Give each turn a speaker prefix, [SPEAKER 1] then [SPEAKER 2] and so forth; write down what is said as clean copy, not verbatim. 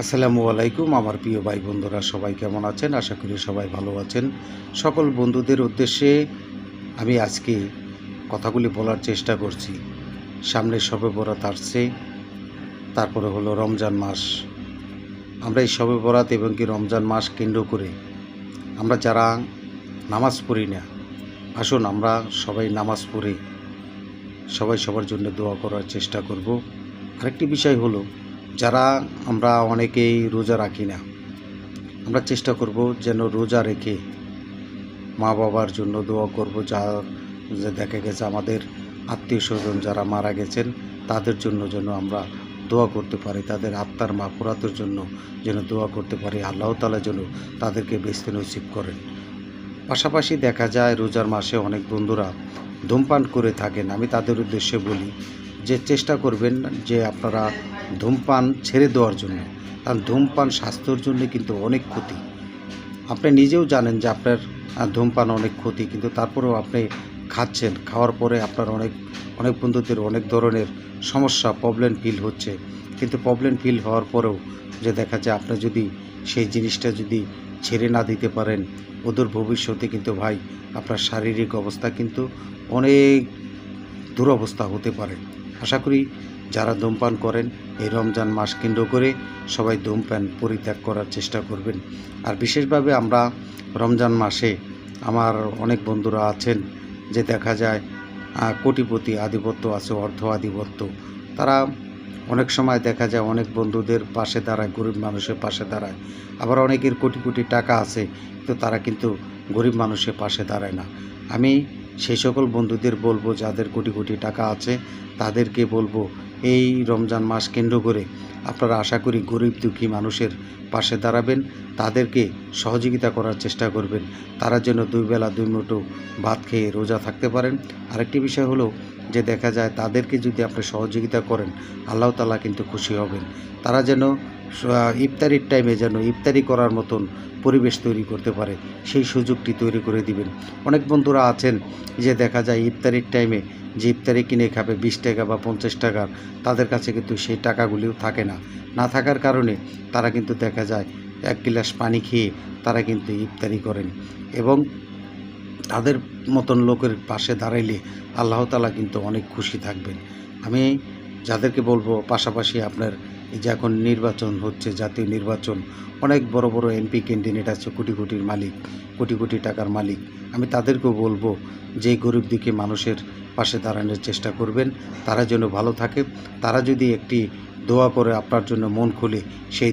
[SPEAKER 1] আসসালামু আলাইকুম আমার প্রিয় ভাই বন্ধুরা সবাই কেমন আছেন? আশা করি সবাই ভালো আছেন। সকল বন্ধুদের উদ্দেশ্যে আমি আজকে কথাগুলি বলার চেষ্টা করছি। সামনে শবে বরাত আসছে, তারপরে হলো রমজান মাস। আমরা এই শবে বরাত এবং কি রমজান মাস কেন্দ্র করে আমরা যারা নামাজ পড়ি না, আসুন আমরা সবাই নামাজ পড়ে সবাই সবার জন্য দোয়া করার চেষ্টা করব। আরেকটি বিষয় হলো, যারা আমরা অনেকেই রোজা রাখি না, আমরা চেষ্টা করব যেন রোজা রেখে মা বাবার জন্য দোয়া করব। যে দেখা গেছে আমাদের আত্মীয় স্বজন যারা মারা গেছেন তাদের জন্য যেন আমরা দোয়া করতে পারি, তাদের আত্মার মাগফিরাতের জন্য যেন দোয়া করতে পারি। আল্লাহ তাআলা যেন তাদেরকে বেহেশত নসিব করেন। পাশাপাশি দেখা যায় রোজার মাসে অনেক বন্ধুরা ধূমপান করে থাকেন। আমি তাদের উদ্দেশ্যে বলি যে চেষ্টা করবেন যে আপনারা ধূমপান ছেড়ে দেওয়ার জন্য, কারণ ধূমপান স্বাস্থ্যের জন্য কিন্তু অনেক ক্ষতি। আপনি নিজেও জানেন যে আপনার ধূমপান অনেক ক্ষতি, কিন্তু তারপরেও আপনি খাচ্ছেন। খাওয়ার পরে আপনার অনেক অনেক বন্ধুদের অনেক ধরনের সমস্যা প্রবলেম ফিল হচ্ছে, কিন্তু প্রবলেম ফিল হওয়ার পরেও যে দেখা যায় আপনি যদি সেই জিনিসটা যদি ছেড়ে না দিতে পারেন, ওদের ভবিষ্যতে কিন্তু ভাই আপনার শারীরিক অবস্থা কিন্তু অনেক দুরবস্থা হতে পারে। আশা করি যারা ধূমপান করেন এই রমজান মাস কেন্দ্র করে সবাই ধূমপান পরিত্যাগ করার চেষ্টা করবেন। আর বিশেষভাবে আমরা রমজান মাসে আমার অনেক বন্ধুরা আছেন যে দেখা যায় কোটিপতি আধিপত্য আছে, অর্থ আধিপত্য। তারা অনেক সময় দেখা যায় অনেক বন্ধুদের পাশে দাঁড়ায়, গরিব মানুষের পাশে দাঁড়ায়। আবার অনেকের কোটি কোটি টাকা আছে, তো তারা কিন্তু গরিব মানুষের পাশে দাঁড়ায় না। আমি সেই সকল বন্ধুদের বলবো যাদের কোটি কোটি টাকা আছে, তাদেরকে বলবো এই রমজান মাস কেন্দ্র করে আপনারা আশা করি গরিব দুঃখী মানুষের পাশে দাঁড়াবেন, তাদেরকে সহযোগিতা করার চেষ্টা করবেন। তারা যেন দুই বেলা দুই মুঠো ভাত খেয়ে রোজা থাকতে পারেন। আরেকটি বিষয় হলো যে দেখা যায় তাদেরকে যদি আপনি সহযোগিতা করেন, আল্লাহ তাআলা কিন্তু খুশি হবেন। তারা যেন ইফতারির টাইমে যেন ইফতারি করার মতন পরিবেশ তৈরি করতে পারে, সেই সুযোগটি তৈরি করে দিবেন। অনেক বন্ধুরা আছেন যে দেখা যায় ইফতারির টাইমে যে ইফতারি কিনে খাবে 20 টাকা বা 50 টাকার, তাদের কাছে কিন্তু সেই টাকাগুলিও থাকে না। না থাকার কারণে তারা কিন্তু দেখা যায় এক গ্লাস পানি খেয়ে তারা কিন্তু ইফতারি করেন, এবং তাদের মতন লোকের পাশে দাঁড়াইলে আল্লাহ তাআলা কিন্তু অনেক খুশি থাকবেন। আমি যাদেরকে বলবো, পাশাপাশি আপনার এই যে এখন নির্বাচন হচ্ছে, জাতীয় নির্বাচন, অনেক বড় বড় এমপি ক্যান্ডিডেট আছে, কোটি কোটির মালিক, কোটি কোটি টাকার মালিক। আমি তাদেরকেও বলবো যে গরিব দুঃখী মানুষের পাশে দাঁড়ানোর চেষ্টা করবেন, তারা যেন ভালো থাকে। তারা যদি একটি দোয়া করে আপনার জন্য মন খুলে সেই